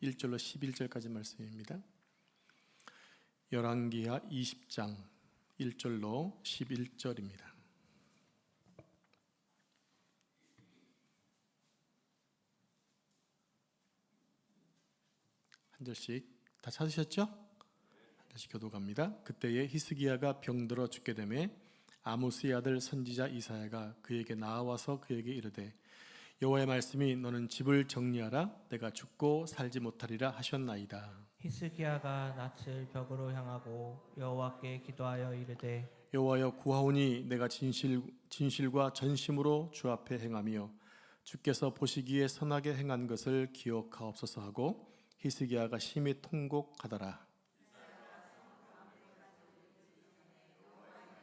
1절로 11절까지 말씀입니다. 열왕기하 20장 1절로 11절입니다. 한 절씩 다 찾으셨죠? 한 절씩 교독합니다. 그때에 히스기야가 병들어 죽게 되매 아모스의 아들 선지자 이사야가 그에게 나와서 그에게 이르되 여호와의 말씀이 너는 집을 정리하라 내가 죽고 살지 못하리라 하셨나이다. 히스기야가 낯을 벽으로 향하고 여호와께 기도하여 이르되 여호와여 구하오니 내가 진실과 전심으로 주 앞에 행하며 주께서 보시기에 선하게 행한 것을 기억하옵소서 하고 히스기야가 심히 통곡하더라.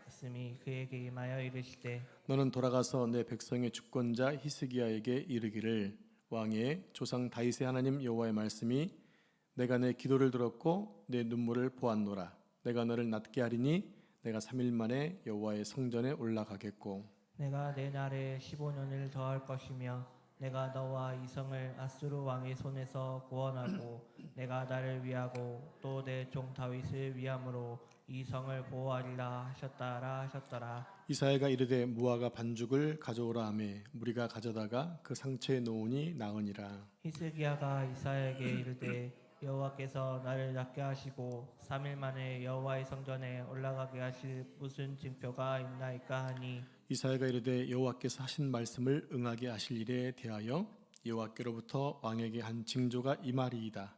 말씀이 그에게 임하여 이르시되 너는 돌아가서 내 백성의 주권자 히스기야에게 이르기를 왕의 조상 다윗의 하나님 여호와의 말씀이 내가 내 기도를 들었고 내 눈물을 보았노라. 내가 너를 낫게 하리니 내가 3일 만에 여호와의 성전에 올라가겠고 내가 내 날에 15년을 더할 것이며 내가 너와 이 성을 아수르 왕의 손에서 구원하고 내가 나를 위하고 또 내 종 다윗을 위함으로 이 성을 보호하리라 하셨더라. 이사야가 이르되 무화과 반죽을 가져오라 하매 무리가 가져다가 그 상처에 놓으니 나으니라. 히스기야가 이사야에게 이르되 여호와께서 나를 낫게 하시고 3일 만에 여호와의 성전에 올라가게 하실 무슨 징표가 있나이까 하니 이사야가 이르되 여호와께서 하신 말씀을 응하게 하실 일에 대하여 여호와께로부터 왕에게 한 징조가 이 말이이다.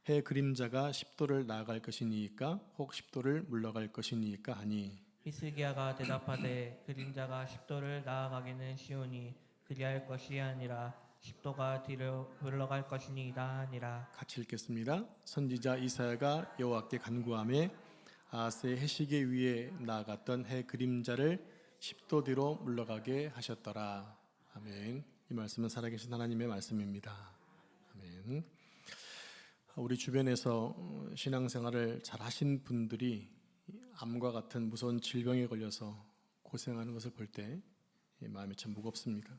해 그림자가 10도를 나아갈 것이니까 혹 10도를 물러갈 것이니까 하니 히스기야가 대답하되 그림자가 10도를 나아가기는 쉬우니 그리할 것이 아니라 10도가 뒤로 물러갈 것이니이다 하니라. 같이 읽겠습니다. 선지자 이사야가 여호와께 간구하며 아하스의 해시계 위에 나아갔던 해 그림자를 10도 뒤로 물러가게 하셨더라. 아멘. 이 말씀은 살아계신 하나님의 말씀입니다. 아멘. 우리 주변에서 신앙생활을 잘 하신 분들이 암과 같은 무서운 질병에 걸려서 고생하는 것을 볼 때 마음이 참 무겁습니다.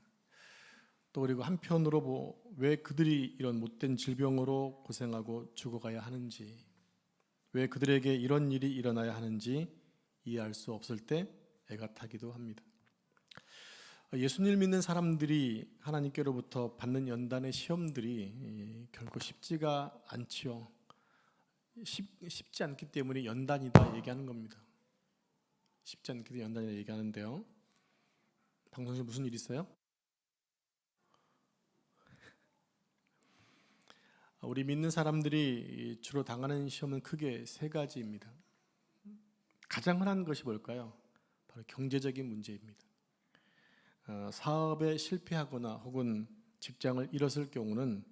또 그리고 한편으로 왜 그들이 이런 못된 질병으로 고생하고 죽어가야 하는지, 왜 그들에게 이런 일이 일어나야 하는지 이해할 수 없을 때 애가 타기도 합니다. 예수님을 믿는 사람들이 하나님께로부터 받는 연단의 시험들이 결코 쉽지가 않지요. 쉽지 않기 때문에 연단이다 얘기하는 겁니다. 쉽지 않기 때문에 연단이다 얘기하는데요. 방송 중에 무슨 일 있어요? 우리 믿는 사람들이 주로 당하는 시험은 크게 세 가지입니다. 가장 흔한 것이 뭘까요? 바로 경제적인 문제입니다. 사업에 실패하거나 혹은 직장을 잃었을 경우는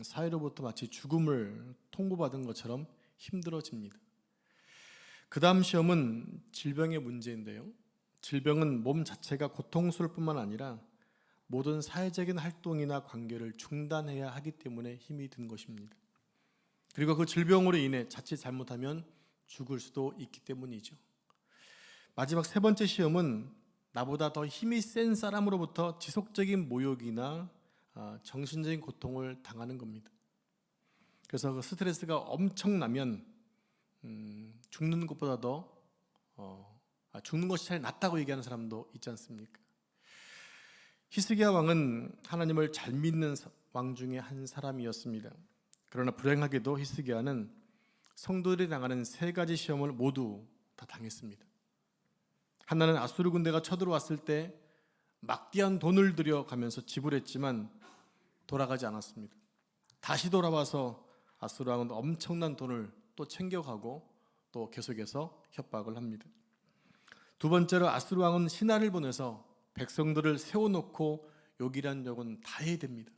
사회로부터 마치 죽음을 통보받은 것처럼 힘들어집니다. 그 다음 시험은 질병의 문제인데요. 질병은 몸 자체가 고통스러울 뿐만 아니라 모든 사회적인 활동이나 관계를 중단해야 하기 때문에 힘이 든 것입니다. 그리고 그 질병으로 인해 자칫 잘못하면 죽을 수도 있기 때문이죠. 마지막 세 번째 시험은 나보다 더 힘이 센 사람으로부터 지속적인 모욕이나 정신적인 고통을 당하는 겁니다. 그래서 그 스트레스가 엄청나면 죽는 것보다 죽는 것이 차라리 낫다고 얘기하는 사람도 있지 않습니까? 히스기야 왕은 하나님을 잘 믿는 왕 중에 한 사람이었습니다. 그러나 불행하게도 히스기야는 성도들이 당하는 세 가지 시험을 모두 다 당했습니다. 하나는 아수르 군대가 쳐들어왔을 때 막대한 돈을 들여가면서 지불했지만 돌아가지 않았습니다. 다시 돌아와서 아수르 왕은 엄청난 돈을 또 챙겨가고 또 계속해서 협박을 합니다. 두 번째로 아수르 왕은 신하를 보내서 백성들을 세워놓고 욕이란 욕은 다 해야 됩니다.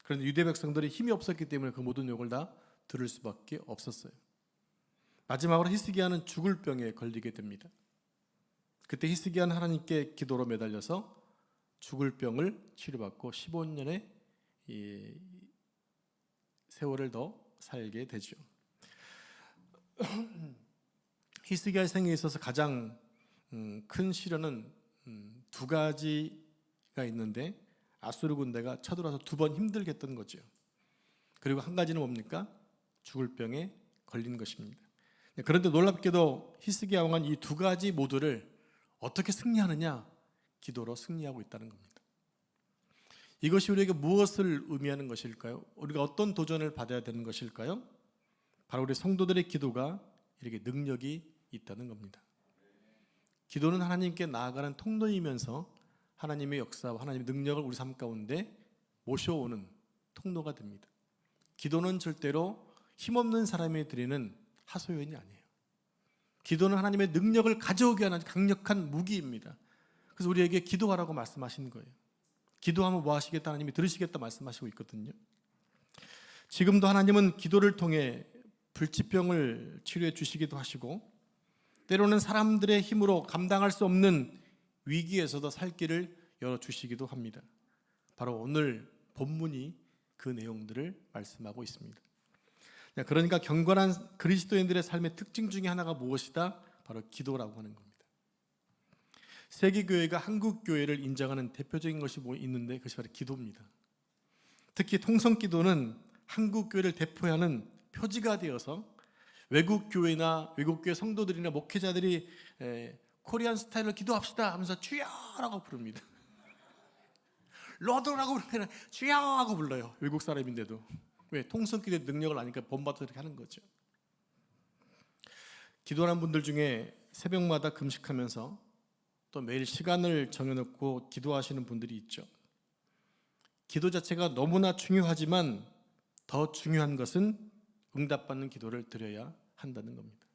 그런데 유대 백성들이 힘이 없었기 때문에 그 모든 욕을 다 들을 수밖에 없었어요. 마지막으로 히스기야는 죽을 병에 걸리게 됩니다. 그때 히스기야는 하나님께 기도로 매달려서 죽을 병을 치료받고 15년의 세월을 더 살게 되죠. 히스기야의 생애에 있어서 가장 큰 시련은 두 가지가 있는데 아수르 군대가 쳐들어와서 두 번 힘들게 했던 거죠. 그리고 한 가지는 뭡니까? 죽을 병에 걸린 것입니다. 그런데 놀랍게도 히스기야 왕은 이 두 가지 모두를 어떻게 승리하느냐? 기도로 승리하고 있다는 겁니다. 이것이 우리에게 무엇을 의미하는 것일까요? 우리가 어떤 도전을 받아야 되는 것일까요? 바로 우리 성도들의 기도가 이렇게 능력이 있다는 겁니다. 기도는 하나님께 나아가는 통로이면서 하나님의 역사와 하나님의 능력을 우리 삶 가운데 모셔오는 통로가 됩니다. 기도는 절대로 힘없는 사람이 드리는 하소연이 아니에요. 기도는 하나님의 능력을 가져오게 하는 강력한 무기입니다. 그래서 우리에게 기도하라고 말씀하시는 거예요. 기도하면 뭐 하시겠다? 하나님이 들으시겠다 말씀하시고 있거든요. 지금도 하나님은 기도를 통해 불치병을 치료해 주시기도 하시고, 때로는 사람들의 힘으로 감당할 수 없는 위기에서도 살 길을 열어주시기도 합니다. 바로 오늘 본문이 그 내용들을 말씀하고 있습니다. 그러니까 경건한 그리스도인들의 삶의 특징 중에 하나가 무엇이다? 바로 기도라고 하는 겁니다. 세계교회가 한국교회를 인정하는 대표적인 것이 뭐 있는데 그것이 바로 기도입니다. 특히 통성기도는 한국교회를 대표하는 표지가 되어서 외국교회나 외국교회 성도들이나 목회자들이 코리안 스타일로 기도합시다 하면서 주여라고 부릅니다. 로드라고 부르면 주여 하고 불러요. 외국 사람인데도. 왜? 통성기도의 능력을 아니까 본받아서 이렇게 하는 거죠. 기도하는 분들 중에 새벽마다 금식하면서 또 매일 시간을 정해놓고 기도하시는 분들이 있죠. 기도 자체가 너무나 중요하지만 더 중요한 것은 응답받는 기도를 드려야 한다는 겁니다.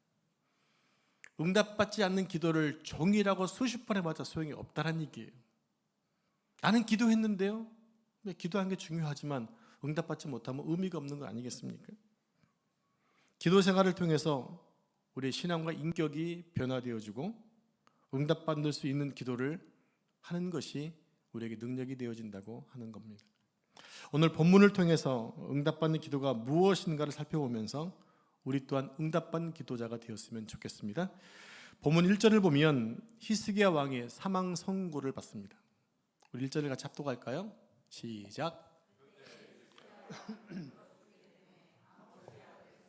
응답받지 않는 기도를 종이라고 수십 번 해봤자 소용이 없다는 얘기예요. 나는 기도했는데요. 기도한 게 중요하지만 응답받지 못하면 의미가 없는 거 아니겠습니까? 기도 생활을 통해서 우리의 신앙과 인격이 변화되어지고 응답받을 수 있는 기도를 하는 것이 우리에게 능력이 되어진다고 하는 겁니다. 오늘 본문을 통해서 응답받는 기도가 무엇인가를 살펴보면서 우리 또한 응답받는 기도자가 되었으면 좋겠습니다. 본문 1절을 보면 히스기야 왕의 사망 선고를 받습니다. 우리 1절을 같이 합독할까요? 시작.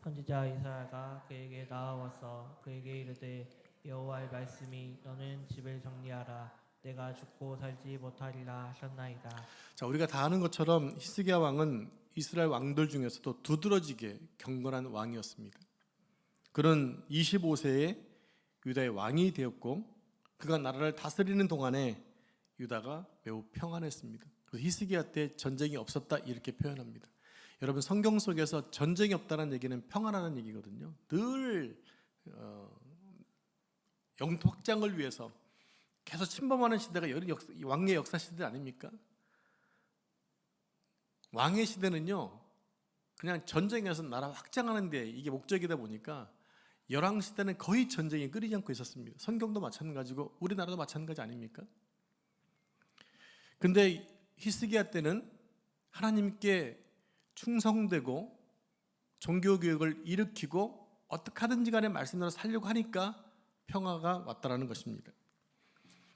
선지자 이사야가 그에게 나아와서 그에게 이르되 여호와의 말씀이 너는 집을 정리하라 내가 죽고 살지 못하리라 하셨나이다. 자, 우리가 다 아는 것처럼 히스기야 왕은 이스라엘 왕들 중에서도 두드러지게 경건한 왕이었습니다. 그는 25세에 유다의 왕이 되었고 그가 나라를 다스리는 동안에 유다가 매우 평안했습니다. 그래서 히스기야 때 전쟁이 없었다 이렇게 표현합니다. 여러분 성경 속에서 전쟁이 없다는 얘기는 평안하는 얘기거든요. 늘 영토 확장을 위해서 계속 침범하는 시대가 왕의 역사 시대 아닙니까? 왕의 시대는요 그냥 전쟁에서 나라 확장하는 데 이게 목적이다 보니까 열왕 시대는 거의 전쟁이 끊이지 않고 있었습니다. 성경도 마찬가지고 우리나라도 마찬가지 아닙니까? 근데 히스기야 때는 하나님께 충성되고 종교개혁을 일으키고 어떻게 하든지 간에 말씀대로 살려고 하니까 평화가 왔다라는 것입니다.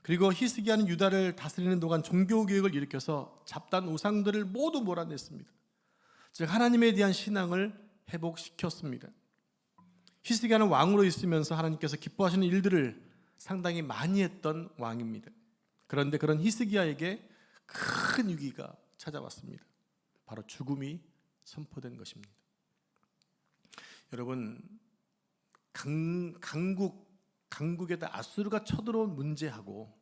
그리고 히스기야는 유다를 다스리는 동안 종교개혁을 일으켜서 잡다한 우상들을 모두 몰아냈습니다. 즉 하나님에 대한 신앙을 회복시켰습니다. 히스기야는 왕으로 있으면서 하나님께서 기뻐하시는 일들을 상당히 많이 했던 왕입니다. 그런데 그런 히스기야에게 큰 위기가 찾아왔습니다. 바로 죽음이 선포된 것입니다. 여러분 강국에다 아수르가 쳐들어온 문제하고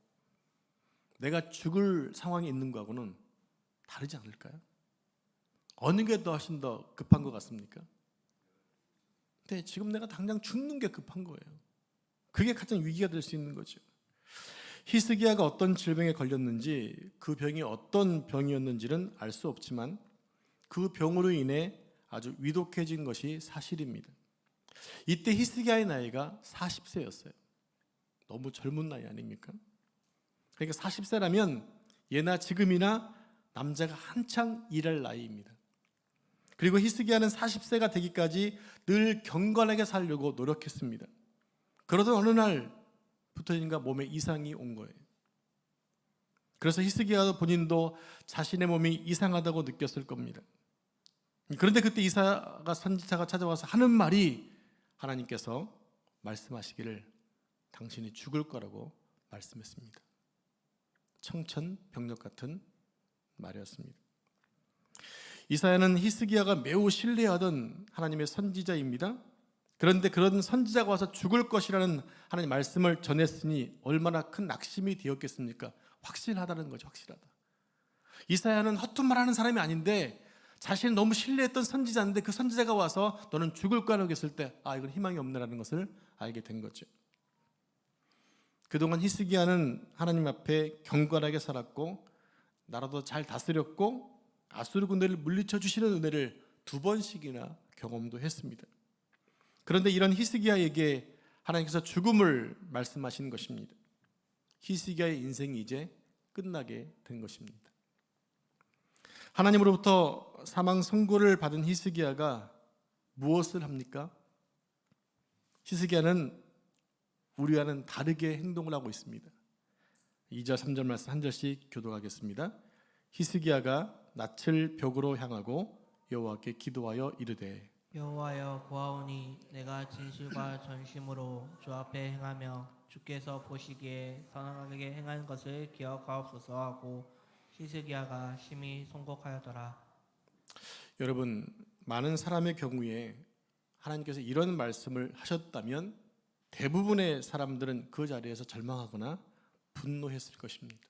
내가 죽을 상황에 있는 거하고는 다르지 않을까요? 어느 게 더 훨씬 더 급한 것 같습니까? 근데 지금 내가 당장 죽는 게 급한 거예요. 그게 가장 위기가 될 수 있는 거죠. 히스기야가 어떤 질병에 걸렸는지 그 병이 어떤 병이었는지는 알 수 없지만 그 병으로 인해 아주 위독해진 것이 사실입니다. 이때 히스기야의 나이가 40세였어요. 너무 젊은 나이 아닙니까? 그러니까 40세라면 예나 지금이나 남자가 한창 일할 나이입니다. 그리고 히스기야는 40세가 되기까지 늘 경건하게 살려고 노력했습니다. 그러던 어느 날부터인가 몸에 이상이 온 거예요. 그래서 히스기야 본인도 자신의 몸이 이상하다고 느꼈을 겁니다. 그런데 그때 이사야가 선지자가 찾아와서 하는 말이 하나님께서 말씀하시기를 당신이 죽을 거라고 말씀했습니다. 청천벽력 같은 말이었습니다. 이사야는 히스기야가 매우 신뢰하던 하나님의 선지자입니다. 그런데 그런 선지자가 와서 죽을 것이라는 하나님 말씀을 전했으니 얼마나 큰 낙심이 되었겠습니까? 확실하다는 거죠. 확실하다. 이사야는 허튼 말하는 사람이 아닌데 자신이 너무 신뢰했던 선지자인데 그 선지자가 와서 너는 죽을 거라고 했을 때 이건 희망이 없네라는 것을 알게 된 거죠. 그동안 히스기야는 하나님 앞에 경건하게 살았고 나라도 잘 다스렸고 아수르 군대를 물리쳐 주시는 은혜를 2번씩이나 경험도 했습니다. 그런데 이런 히스기야에게 하나님께서 죽음을 말씀하시는 것입니다. 히스기야의 인생이 이제 끝나게 된 것입니다. 하나님으로부터 사망 선고를 받은 히스기야가 무엇을 합니까? 히스기야는 우리와는 다르게 행동을 하고 있습니다. 2절 3절 말씀 한 절씩 교독하겠습니다. 히스기야가 낯을 벽으로 향하고 여호와께 기도하여 이르되 여호와여 보아오니 내가 진실과 전심으로 주 앞에 행하며 주께서 보시기에 선하게 행한 것을 기억하옵소서 하고 히스기야가 심히 송곡하였더라. 여러분, 많은 사람의 경우에 하나님께서 이런 말씀을 하셨다면 대부분의 사람들은 그 자리에서 절망하거나 분노했을 것입니다.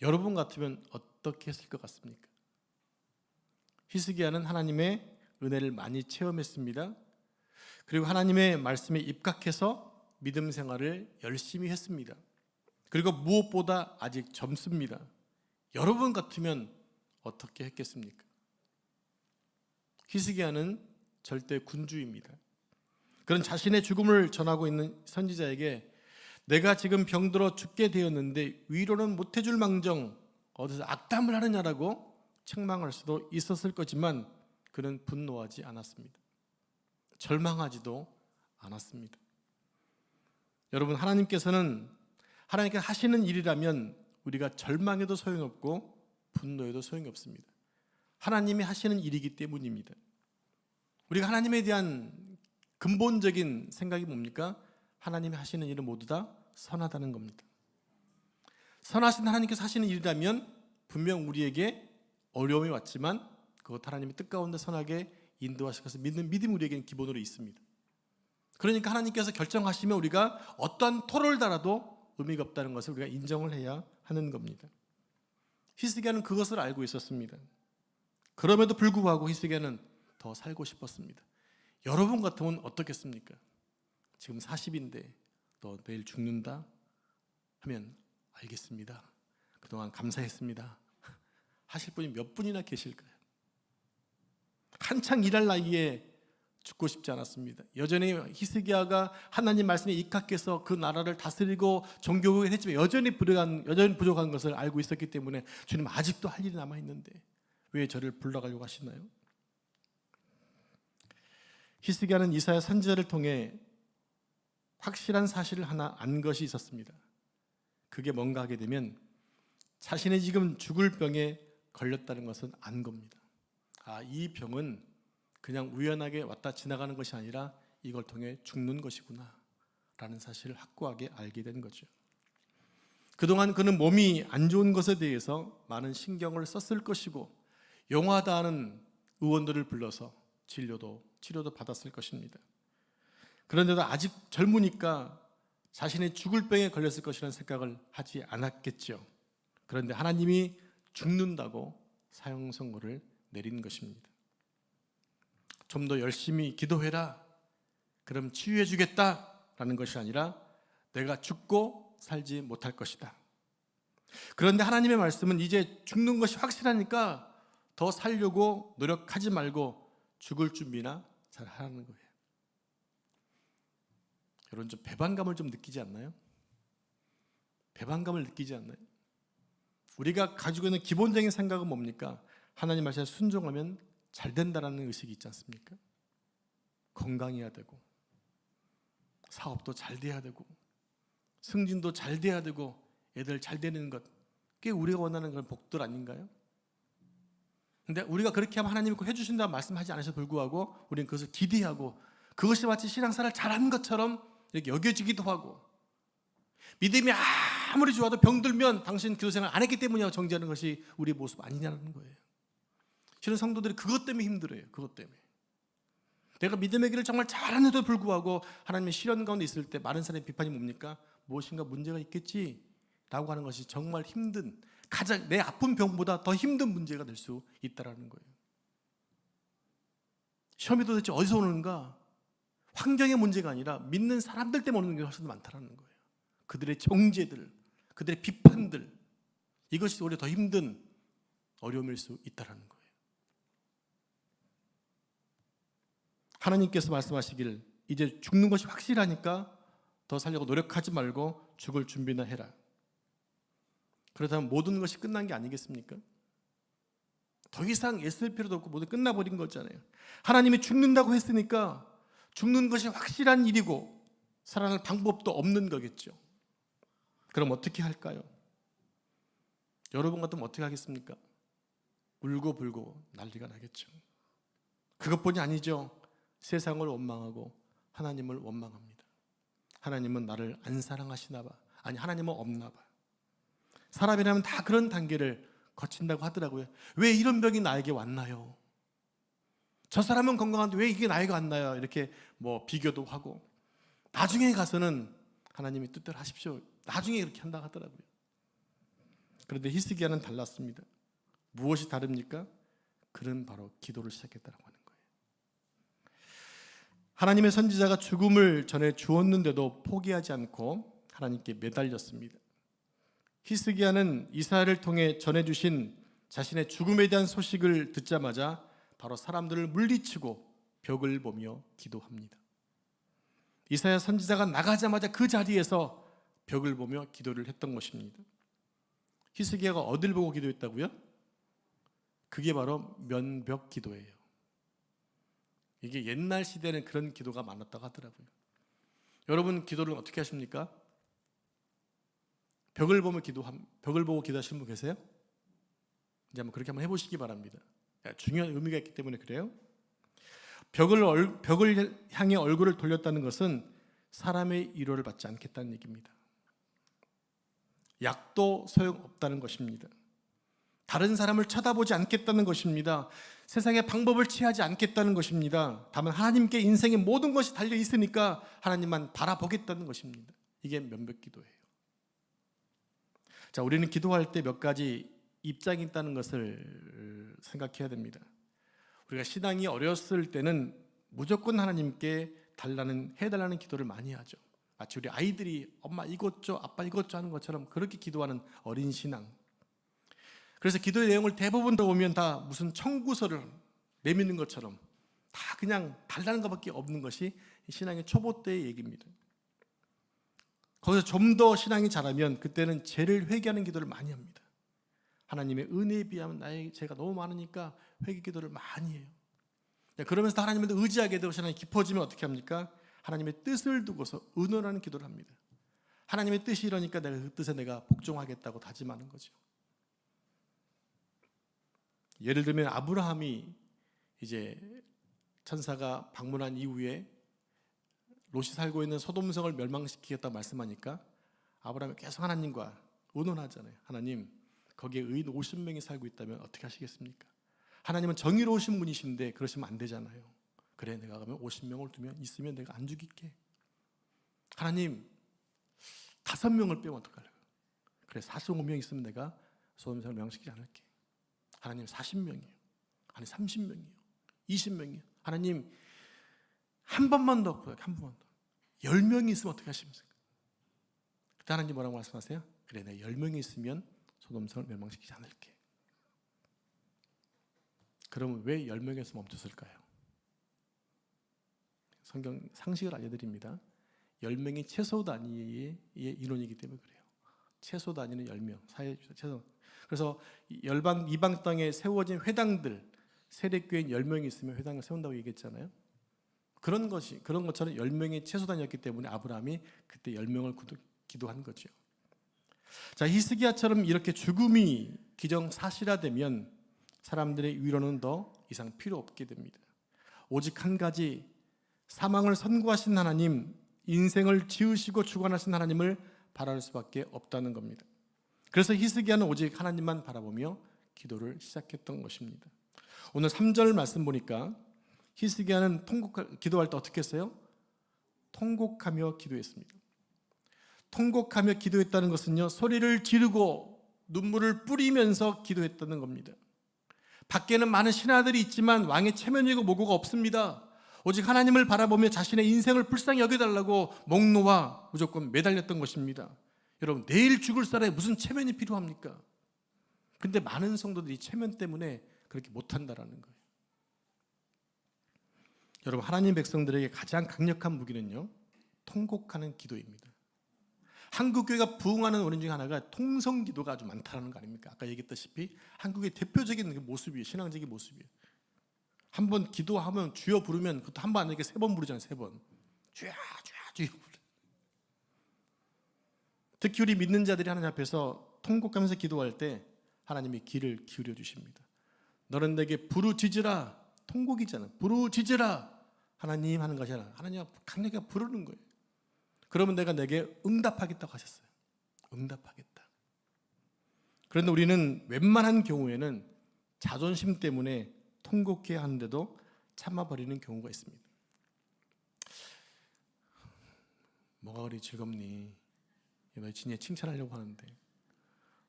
여러분 같으면 어떻게 했을 것 같습니까? 히스기야는 하나님의 은혜를 많이 체험했습니다. 그리고 하나님의 말씀에 입각해서 믿음 생활을 열심히 했습니다. 그리고 무엇보다 아직 젊습니다. 여러분 같으면 어떻게 했겠습니까? 히스기야는 절대 군주입니다. 그런 자신의 죽음을 전하고 있는 선지자에게 내가 지금 병들어 죽게 되었는데 위로는 못해줄 망정 어디서 악담을 하느냐라고 책망할 수도 있었을 거지만 그는 분노하지 않았습니다. 절망하지도 않았습니다. 여러분, 하나님께서는 하나님께서 하시는 일이라면 우리가 절망해도 소용없고 분노해도 소용이 없습니다. 하나님이 하시는 일이기 때문입니다. 우리가 하나님에 대한 근본적인 생각이 뭡니까? 하나님이 하시는 일은 모두 다 선하다는 겁니다. 선하신 하나님께서 하시는 일이라면 분명 우리에게 어려움이 왔지만 그것 하나님의 뜻 가운데 선하게 인도하셔서 믿는 믿음이 우리에게는 기본으로 있습니다. 그러니까 하나님께서 결정하시면 우리가 어떠한 토를 달아도 의미가 없다는 것을 우리가 인정을 해야 하는 겁니다. 히스기야는 그것을 알고 있었습니다. 그럼에도 불구하고 히스기야는 더 살고 싶었습니다. 여러분 같으면 어떻겠습니까? 지금 40인데 너 내일 죽는다 하면 알겠습니다. 그동안 감사했습니다. 하실 분이 몇 분이나 계실까요? 한창 일할 나이에 죽고 싶지 않았습니다. 여전히 히스기야가 하나님 말씀에 입각해서 그 나라를 다스리고 종교국을 했지만 여전히 부족한 것을 알고 있었기 때문에 주님 아직도 할 일이 남아있는데 왜 저를 불러가려고 하시나요? 히스기야는 이사야 선지자를 통해 확실한 사실을 하나 안 것이 있었습니다. 그게 뭔가 하게 되면 자신이 지금 죽을 병에 걸렸다는 것은 안 겁니다. 이 병은 그냥 우연하게 왔다 지나가는 것이 아니라 이걸 통해 죽는 것이구나 라는 사실을 확고하게 알게 된 거죠. 그동안 그는 몸이 안 좋은 것에 대해서 많은 신경을 썼을 것이고 용하다 하는 의원들을 불러서 치료도 받았을 것입니다. 그런데도 아직 젊으니까 자신의 죽을 병에 걸렸을 것이라는 생각을 하지 않았겠죠. 그런데 하나님이 죽는다고 사형 선고를 내린 것입니다. 좀 더 열심히 기도해라. 그럼 치유해 주겠다라는 것이 아니라 내가 죽고 살지 못할 것이다. 그런데 하나님의 말씀은 이제 죽는 것이 확실하니까 더 살려고 노력하지 말고 죽을 준비나 잘 하라는 거예요. 여러분 좀 배반감을 좀 느끼지 않나요? 배반감을 느끼지 않나요? 우리가 가지고 있는 기본적인 생각은 뭡니까? 하나님 말씀에 순종하면 잘 된다라는 의식이 있지 않습니까? 건강해야 되고 사업도 잘 돼야 되고 승진도 잘 돼야 되고 애들 잘 되는 것, 그게 우리가 원하는 그런 복들 아닌가요? 근데 우리가 그렇게 하면 하나님이 꼭 해주신다는 말씀하지 않으셔도 불구하고 우리는 그것을 기대하고 그것이 마치 신앙생활을 잘하는 것처럼 이렇게 여겨지기도 하고, 믿음이 아무리 좋아도 병들면 당신 기도생활 안 했기 때문이라고 정죄하는 것이 우리의 모습 아니냐는 거예요. 실은 성도들이 그것 때문에 힘들어요. 그것 때문에. 내가 믿음의 길을 정말 잘하는데도 불구하고 하나님의 시련 가운데 있을 때 많은 사람의 비판이 뭡니까? 무엇인가 문제가 있겠지 라고 하는 것이 정말 힘든, 가장 내 아픈 병보다 더 힘든 문제가 될 수 있다는 거예요. 시험이 도대체 어디서 오는가? 환경의 문제가 아니라 믿는 사람들 때문에 오는 게 훨씬 더 많다는 거예요. 그들의 정죄들, 그들의 비판들, 이것이 오히려 더 힘든 어려움일 수 있다는 거예요. 하나님께서 말씀하시기를 이제 죽는 것이 확실하니까 더 살려고 노력하지 말고 죽을 준비나 해라. 그렇다면 모든 것이 끝난 게 아니겠습니까? 더 이상 애쓸 필요도 없고 모두 끝나버린 거잖아요. 하나님이 죽는다고 했으니까 죽는 것이 확실한 일이고 살아날 방법도 없는 거겠죠. 그럼 어떻게 할까요? 여러분 같으면 어떻게 하겠습니까? 울고불고 난리가 나겠죠. 그것뿐이 아니죠. 세상을 원망하고 하나님을 원망합니다. 하나님은 나를 안 사랑하시나 봐. 아니, 하나님은 없나 봐. 사람이라면 다 그런 단계를 거친다고 하더라고요. 왜 이런 병이 나에게 왔나요? 저 사람은 건강한데 왜 이게 나에게 왔나요? 이렇게 비교도 하고, 나중에 가서는 하나님이 뜻대로 하십시오, 나중에 이렇게 한다고 하더라고요. 그런데 히스기야는 달랐습니다. 무엇이 다릅니까? 그는 바로 기도를 시작했다고 하는 거예요. 하나님의 선지자가 죽음을 전해 주었는데도 포기하지 않고 하나님께 매달렸습니다. 히스기야는 이사야를 통해 전해주신 자신의 죽음에 대한 소식을 듣자마자 바로 사람들을 물리치고 벽을 보며 기도합니다. 이사야 선지자가 나가자마자 그 자리에서 벽을 보며 기도를 했던 것입니다. 히스기야가 어딜 보고 기도했다고요? 그게 바로 면벽 기도예요. 이게 옛날 시대는 그런 기도가 많았다고 하더라고요. 여러분 기도를 어떻게 하십니까? 벽을 보고 기도하시는 분 계세요? 이제 한번 그렇게 한번 해보시기 바랍니다. 중요한 의미가 있기 때문에 그래요. 벽을 향해 얼굴을 돌렸다는 것은 사람의 위로를 받지 않겠다는 얘기입니다. 약도 소용없다는 것입니다. 다른 사람을 쳐다보지 않겠다는 것입니다. 세상의 방법을 취하지 않겠다는 것입니다. 다만 하나님께 인생의 모든 것이 달려 있으니까 하나님만 바라보겠다는 것입니다. 이게 면벽 기도예요. 자, 우리는 기도할 때 몇 가지 입장이 있다는 것을 생각해야 됩니다. 우리가 신앙이 어렸을 때는 무조건 하나님께 해달라는 기도를 많이 하죠. 마치 우리 아이들이 엄마 이것 줘, 아빠 이것 줘 하는 것처럼 그렇게 기도하는 어린 신앙. 그래서 기도의 내용을 대부분 들어보면 다 무슨 청구서를 내미는 것처럼 다 그냥 달라는 것밖에 없는 것이 신앙의 초보 때의 얘기입니다. 거기서 좀 더 신앙이 자라면 그때는 죄를 회개하는 기도를 많이 합니다. 하나님의 은혜에 비하면 나의 죄가 너무 많으니까 회개 기도를 많이 해요. 그러면서 하나님을 의지하게 되고 신앙이 깊어지면 어떻게 합니까? 하나님의 뜻을 두고서 의논하는 기도를 합니다. 하나님의 뜻이 이러니까 내가 그 뜻에 내가 복종하겠다고 다짐하는 거죠. 예를 들면 아브라함이 이제 천사가 방문한 이후에 롯이 살고 있는 소돔성을 멸망시키겠다고 말씀하니까 아브라함이 계속 하나님과 의논하잖아요. 하나님, 거기에 의인 50명이 살고 있다면 어떻게 하시겠습니까? 하나님은 정의로우신 분이신데 그러시면 안 되잖아요. 그래, 내가 가면 50명을 있으면 내가 안 죽일게. 하나님, 5명을 빼면 어떡하려고? 그래, 45명 있으면 내가 소돔성을 멸망시키지 않을게. 하나님, 40명이에요. 아니 30명이에요. 20명이에요. 하나님, 한 번만 더 구해요. 한 번만 더. 10명이 있으면 어떻게 하십니까? 그때 하나님 뭐라고 말씀하세요? 그래, 내가 10명이 있으면 소돔성을 멸망시키지 않을게. 그러면 왜 10명에서 멈췄을까요? 성경 상식을 알려드립니다. 10명이 최소 단위의 인원이기 때문에 그래요. 최소 단위는 10명. 최소. 그래서 이방 땅에 세워진 회당들, 세례교회인 10명이 있으면 회당을 세운다고 얘기했잖아요. 그런 것처럼 10명이 최소 단위였기 때문에 아브라함이 그때 10명을 기도한 거죠. 자, 히스기야처럼 이렇게 죽음이 기정사실화되면 사람들의 위로는 더 이상 필요 없게 됩니다. 오직 한 가지, 사망을 선고하신 하나님, 인생을 지으시고 주관하신 하나님을 바라볼 수밖에 없다는 겁니다. 그래서 히스기야는 오직 하나님만 바라보며 기도를 시작했던 것입니다. 오늘 3절 말씀 보니까 히스기야는 기도할 때 어떻게 했어요? 통곡하며 기도했습니다. 통곡하며 기도했다는 것은요, 소리를 지르고 눈물을 뿌리면서 기도했다는 겁니다. 밖에는 많은 신하들이 있지만 왕의 체면이고 모고가 없습니다. 오직 하나님을 바라보며 자신의 인생을 불쌍히 여겨달라고 목 놓아 무조건 매달렸던 것입니다. 여러분, 내일 죽을 사람에 무슨 체면이 필요합니까? 근데 많은 성도들이 체면 때문에 그렇게 못한다라는 거예요. 여러분, 하나님 백성들에게 가장 강력한 무기는요, 통곡하는 기도입니다. 한국교회가 부흥하는 원인 중에 하나가 통성기도가 아주 많다는 거 아닙니까? 아까 얘기했다시피 한국의 대표적인 모습이에요. 신앙적인 모습이에요. 한번 기도하면 주여 부르면 그것도 한 번 아니게 3번 부르잖아요. 3번. 주여 주여 주여. 특히 우리 믿는 자들이 하나님 앞에서 통곡하면서 기도할 때 하나님이 귀를 기울여 주십니다. 너는 내게 부르짖으라. 통곡이잖아. 부르짖으라. 하나님 하는 것이 아니라 하나님 강력하게 부르는 거예요. 그러면 내가 내게 응답하겠다고 하셨어요. 응답하겠다. 그런데 우리는 웬만한 경우에는 자존심 때문에 통곡해야 하는데도 참아버리는 경우가 있습니다. 뭐가 그리 즐겁니? 너 진짜 칭찬하려고 하는데.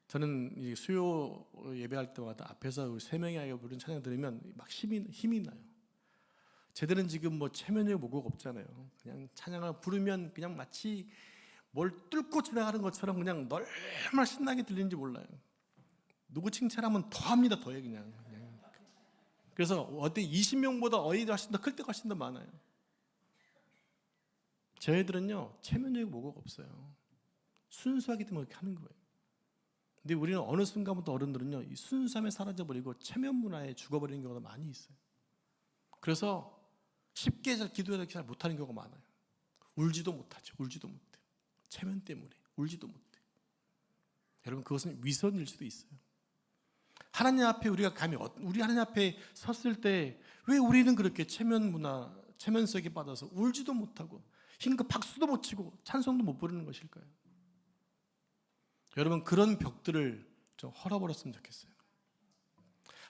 저는 이 수요 예배할 때마다 앞에서 우리 3명이 아이가 부르는 찬양 들으면 막 힘이 나요. 쟤들은 지금 뭐 체면이 뭐고 없잖아요. 그냥 찬양을 부르면 그냥 마치 뭘 뚫고 지나가는 것처럼 그냥 얼마나 신나게 들리는지 몰라요. 누구 칭찬하면 더 합니다. 더해 그냥. 그래서 어때 20명보다 어이들 훨씬 더 클 때가 훨씬 더 많아요. 저희들은요 체면이 뭐고 없어요. 순수하기 때문에 그렇게 하는 거예요. 근데 우리는 어느 순간부터 어른들은요 이 순수함에 사라져버리고 체면 문화에 죽어버리는 경우가 많이 있어요. 그래서 쉽게 잘 기도해도 잘 못하는 경우가 많아요. 울지도 못하죠. 울지도 못해요. 체면 때문에 울지도 못해요. 여러분, 그것은 위선일 수도 있어요. 하나님 앞에 우리가 감히 우리 하나님 앞에 섰을 때 왜 우리는 그렇게 체면 문화, 체면 속에 빠져서 울지도 못하고 힘껏 박수도 못 치고 찬송도 못 부르는 것일까요? 여러분, 그런 벽들을 좀 헐어버렸으면 좋겠어요.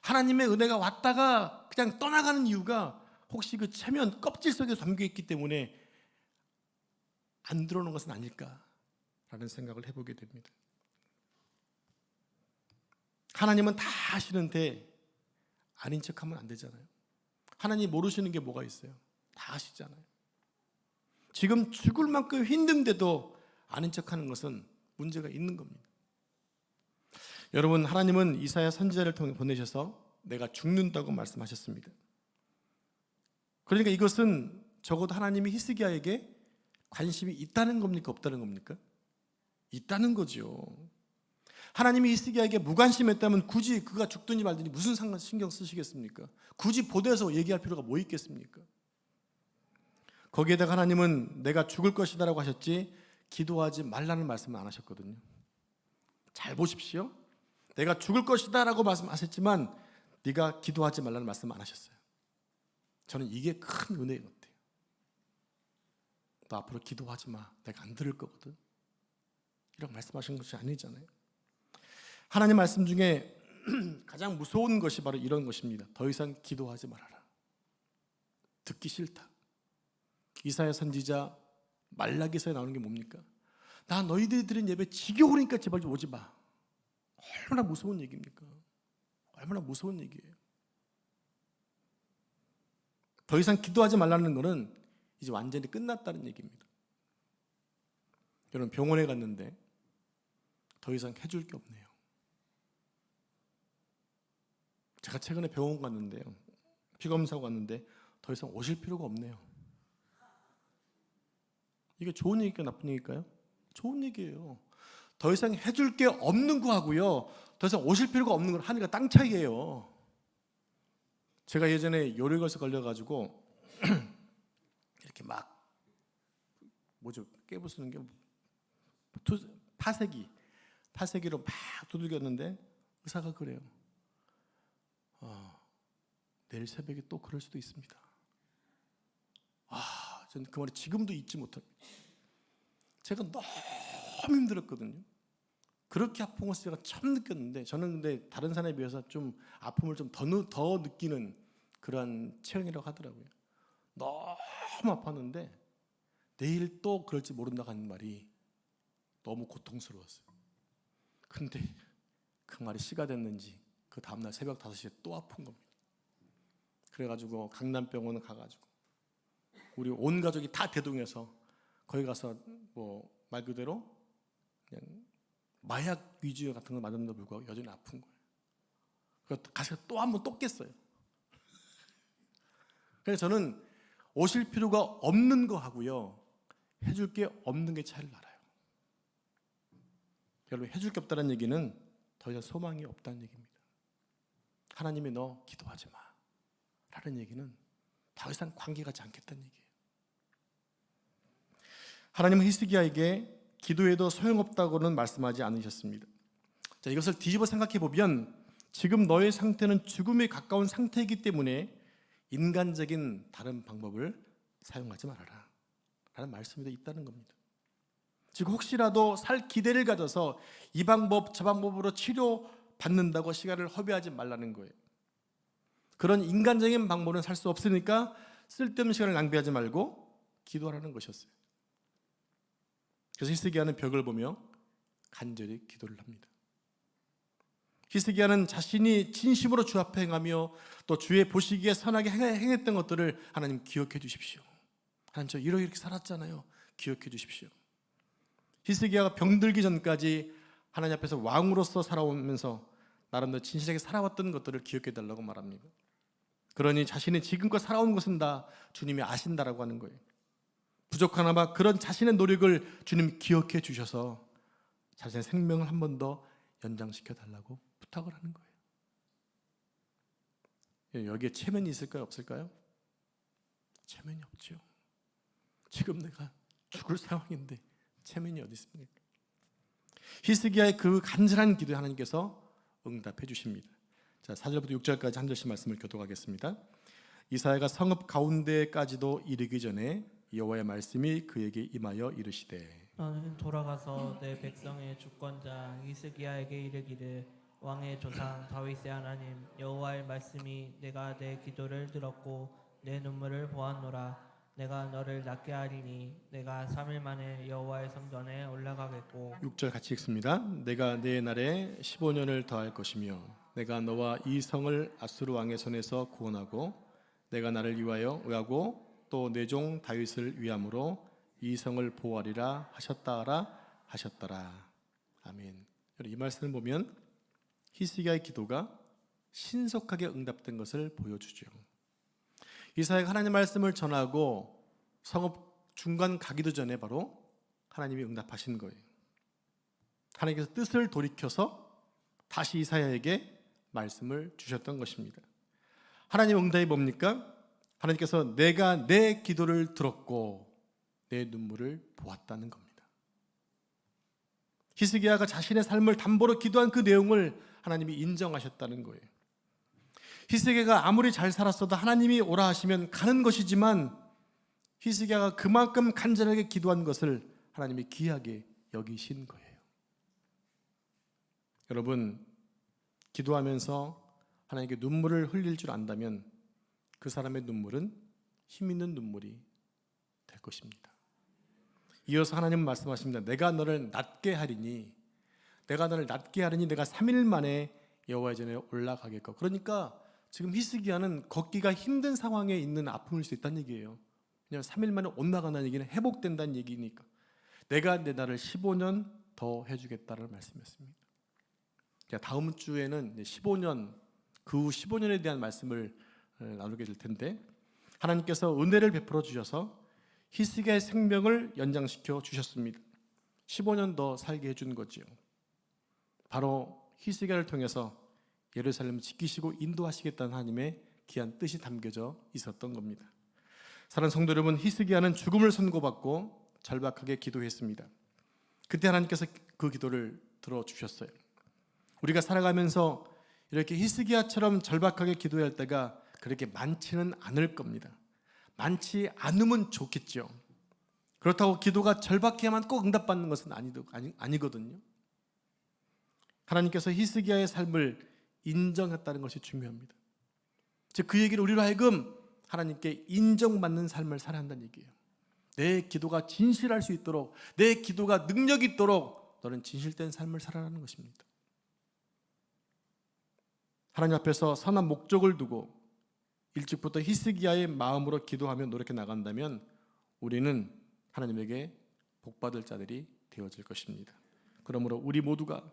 하나님의 은혜가 왔다가 그냥 떠나가는 이유가 혹시 그 체면 껍질 속에 담겨있기 때문에 안 들어오는 것은 아닐까라는 생각을 해보게 됩니다. 하나님은 다 아시는데 아닌 척하면 안 되잖아요. 하나님 모르시는 게 뭐가 있어요? 다 아시잖아요. 지금 죽을 만큼 힘든데도 아닌 척하는 것은 문제가 있는 겁니다. 여러분, 하나님은 이사야 선지자를 통해 보내셔서 내가 죽는다고 말씀하셨습니다. 그러니까 이것은 적어도 하나님이 히스기야에게 관심이 있다는 겁니까? 없다는 겁니까? 있다는 거죠. 하나님이 히스기야에게 무관심했다면 굳이 그가 죽든지 말든지 무슨 신경 쓰시겠습니까? 굳이 보도해서 얘기할 필요가 뭐 있겠습니까? 거기에다가 하나님은 내가 죽을 것이다 라고 하셨지 기도하지 말라는 말씀을 안 하셨거든요. 잘 보십시오. 내가 죽을 것이다 라고 말씀하셨지만 네가 기도하지 말라는 말씀을 안 하셨어요. 저는 이게 큰 은혜인 것 같아요. 너 앞으로 기도하지 마. 내가 안 들을 거거든. 이런 말씀하신 것이 아니잖아요. 하나님 말씀 중에 가장 무서운 것이 바로 이런 것입니다. 더 이상 기도하지 말아라. 듣기 싫다. 이사야 선지자 말라기서에 나오는 게 뭡니까? 나 너희들이 드린 예배 지겨우니까 제발 좀 오지 마. 얼마나 무서운 얘기입니까? 얼마나 무서운 얘기예요. 더 이상 기도하지 말라는 것은 이제 완전히 끝났다는 얘기입니다. 여러분, 병원에 갔는데 더 이상 해줄 게 없네요. 제가 최근에 병원 갔는데요, 피검사하고 갔는데 더 이상 오실 필요가 없네요. 이게 좋은 얘기일까요? 나쁜 얘기일까요? 좋은 얘기예요. 더 이상 해줄 게 없는 거하고요, 더 이상 오실 필요가 없는 건 하늘과 땅 차이예요. 제가 예전에 요령에서 걸려가지고 이렇게 막 깨부수는 게 파쇄기로 막 두들겼는데 의사가 그래요. 내일 새벽에 또 그럴 수도 있습니다. 저는 그 말이 지금도 잊지 못합니다. 제가 너무 힘들었거든요. 그렇게 아픈 것을 제가 처음 느꼈는데, 저는 근데 다른 사람에 비해서 좀 아픔을 좀 더 느끼는 그러한 체형이라고 하더라고요. 너무 아팠는데 내일 또 그럴지 모른다고 하는 말이 너무 고통스러웠어요. 근데 그 말이 씨가 됐는지 그 다음날 새벽 5시에 또 아픈 겁니다. 그래가지고 강남병원을 가가지고 우리 온 가족이 다 대동해서 거기 가서 뭐 말 그대로 그냥 마약 위주 같은 거 맞았는데도 불구하고 여전히 아픈 거예요. 그래서 가서 또 한 번 또 깼어요. 그래서 저는 오실 필요가 없는 거 하고요, 해줄 게 없는 게 차이를 알아요. 여러분, 해줄 게 없다는 얘기는 더 이상 소망이 없다는 얘기입니다. 하나님이 너 기도하지 마 라는 얘기는 더 이상 관계 가지 않겠다는 얘기예요. 하나님은 히스기야에게 기도해도 소용없다고는 말씀하지 않으셨습니다. 자, 이것을 뒤집어 생각해 보면 지금 너의 상태는 죽음에 가까운 상태이기 때문에 인간적인 다른 방법을 사용하지 말아라 라는 말씀이 있다는 겁니다. 즉, 혹시라도 살 기대를 가져서 이 방법 저 방법으로 치료받는다고 시간을 허비하지 말라는 거예요. 그런 인간적인 방법은 살 수 없으니까 쓸데없는 시간을 낭비하지 말고 기도하라는 것이었어요. 그래서 히스기야는 벽을 보며 간절히 기도를 합니다. 히스기야는 자신이 진심으로 주 앞에 행하며 또 주의 보시기에 선하게 행했던 것들을 하나님 기억해 주십시오. 하나님, 저 이렇게 살았잖아요. 기억해 주십시오. 히스기야가 병들기 전까지 하나님 앞에서 왕으로서 살아오면서 나름대로 진실하게 살아왔던 것들을 기억해 달라고 말합니다. 그러니 자신이 지금껏 살아온 것은 다 주님이 아신다라고 하는 거예요. 부족하나마 그런 자신의 노력을 주님 기억해 주셔서 자신의 생명을 한 번 더 연장시켜 달라고 부탁을 하는 거예요. 여기에 체면이 있을까요? 없을까요? 체면이 없죠. 지금 내가 죽을 상황인데 체면이 어디 있습니까? 히스기야의 그 간절한 기도에 하나님께서 응답해 주십니다. 자, 4절부터 6절까지 한 절씩 말씀을 교독하겠습니다. 이사야가 성읍 가운데까지도 이르기 전에 여호와의 말씀이 그에게 임하여 이르시되, 너는 돌아가서 내 백성의 주권자 히스기야에게 이르기를, 왕의 조상 다윗의 하나님 여호와의 말씀이 내가 내 기도를 들었고 내 눈물을 보았노라. 내가 너를 낫게 하리니 내가 3일 만에 여호와의 성전에 올라가겠고. 6절 같이 읽습니다. 내가 내 날에 15년을 더할 것이며 내가 너와 이 성을 아수르 왕의 손에서 구원하고 내가 나를 위하여 의하고 또 내 종 다윗을 위함으로 이 성을 보호하리라 하셨더라. 아멘. 이 말씀을 보면 히스기야의 기도가 신속하게 응답된 것을 보여주죠. 이사야가 하나님 말씀을 전하고 성읍 중간 가기도 전에 바로 하나님이 응답하신 거예요. 하나님께서 뜻을 돌이켜서 다시 이사야에게 말씀을 주셨던 것입니다. 하나님의 응답이 뭡니까? 하나님께서 내가 내 기도를 들었고 내 눈물을 보았다는 겁니다. 히스기야가 자신의 삶을 담보로 기도한 그 내용을 하나님이 인정하셨다는 거예요. 히스기야가 아무리 잘 살았어도 하나님이 오라 하시면 가는 것이지만 히스기야가 그만큼 간절하게 기도한 것을 하나님이 귀하게 여기신 거예요. 여러분, 기도하면서 하나님께 눈물을 흘릴 줄 안다면 그 사람의 눈물은 힘 있는 눈물이 될 것입니다. 이어서 하나님은 말씀하십니다. 내가 너를 낫게 하리니 내가 3일 만에 여호와의 전에 올라가겠고. 그러니까 지금 히스기야는 걷기가 힘든 상황에 있는 아픔일 수 있다는 얘기예요. 왜냐하면 3일 만에 올라간다는 얘기는 회복된다는 얘기니까. 내가 내 날을 15년 더 해주겠다는 말씀이었습니다. 다음 주에는 15년, 그 후 15년에 대한 말씀을 나누게 될 텐데, 하나님께서 은혜를 베풀어 주셔서 히스기야의 생명을 연장시켜 주셨습니다. 15년 더 살게 해준 거지요. 바로 히스기야를 통해서 예루살렘을 지키시고 인도하시겠다는 하나님의 귀한 뜻이 담겨져 있었던 겁니다. 사랑하는 성도 여러분, 히스기야는 죽음을 선고받고 절박하게 기도했습니다. 그때 하나님께서 그 기도를 들어주셨어요. 우리가 살아가면서 이렇게 히스기야처럼 절박하게 기도해야 할 때가 그렇게 많지는 않을 겁니다. 많지 않으면 좋겠죠. 그렇다고 기도가 절박해야만 꼭 응답받는 것은 아니거든요. 하나님께서 히스기야의 삶을 인정했다는 것이 중요합니다. 즉 그 얘기를 우리로 하여금 하나님께 인정받는 삶을 살아야 한다는 얘기예요. 내 기도가 진실할 수 있도록, 내 기도가 능력 있도록 너는 진실된 삶을 살아가는 것입니다. 하나님 앞에서 선한 목적을 두고 일찍부터 히스기야의 마음으로 기도하며 노력해 나간다면 우리는 하나님에게 복받을 자들이 되어질 것입니다. 그러므로 우리 모두가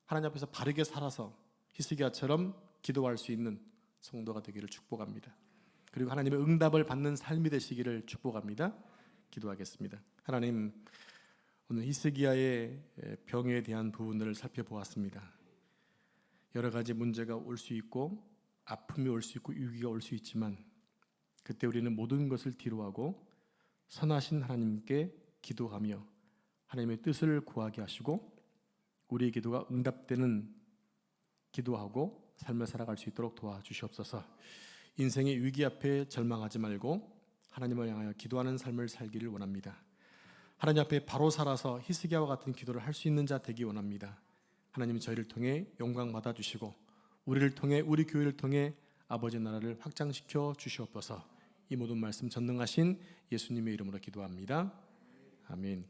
하나님 앞에서 바르게 살아서 히스기야처럼 기도할 수 있는 성도가 되기를 축복합니다. 그리고 하나님의 응답을 받는 삶이 되시기를 축복합니다. 기도하겠습니다. 하나님, 오늘 히스기야의 병에 대한 부분들을 살펴보았습니다. 여러 가지 문제가 올 수 있고 아픔이 올 수 있고 위기가 올 수 있지만 그때 우리는 모든 것을 뒤로하고 선하신 하나님께 기도하며 하나님의 뜻을 구하게 하시고 우리의 기도가 응답되는 기도하고 삶을 살아갈 수 있도록 도와주시옵소서. 인생의 위기 앞에 절망하지 말고 하나님을 향하여 기도하는 삶을 살기를 원합니다. 하나님 앞에 바로 살아서 히스기야와 같은 기도를 할 수 있는 자 되기 원합니다. 하나님이 저희를 통해 영광 받아주시고 우리를 통해 우리 교회를 통해 아버지 나라를 확장시켜 주시옵소서. 이 모든 말씀 전능하신 예수님의 이름으로 기도합니다. 아멘.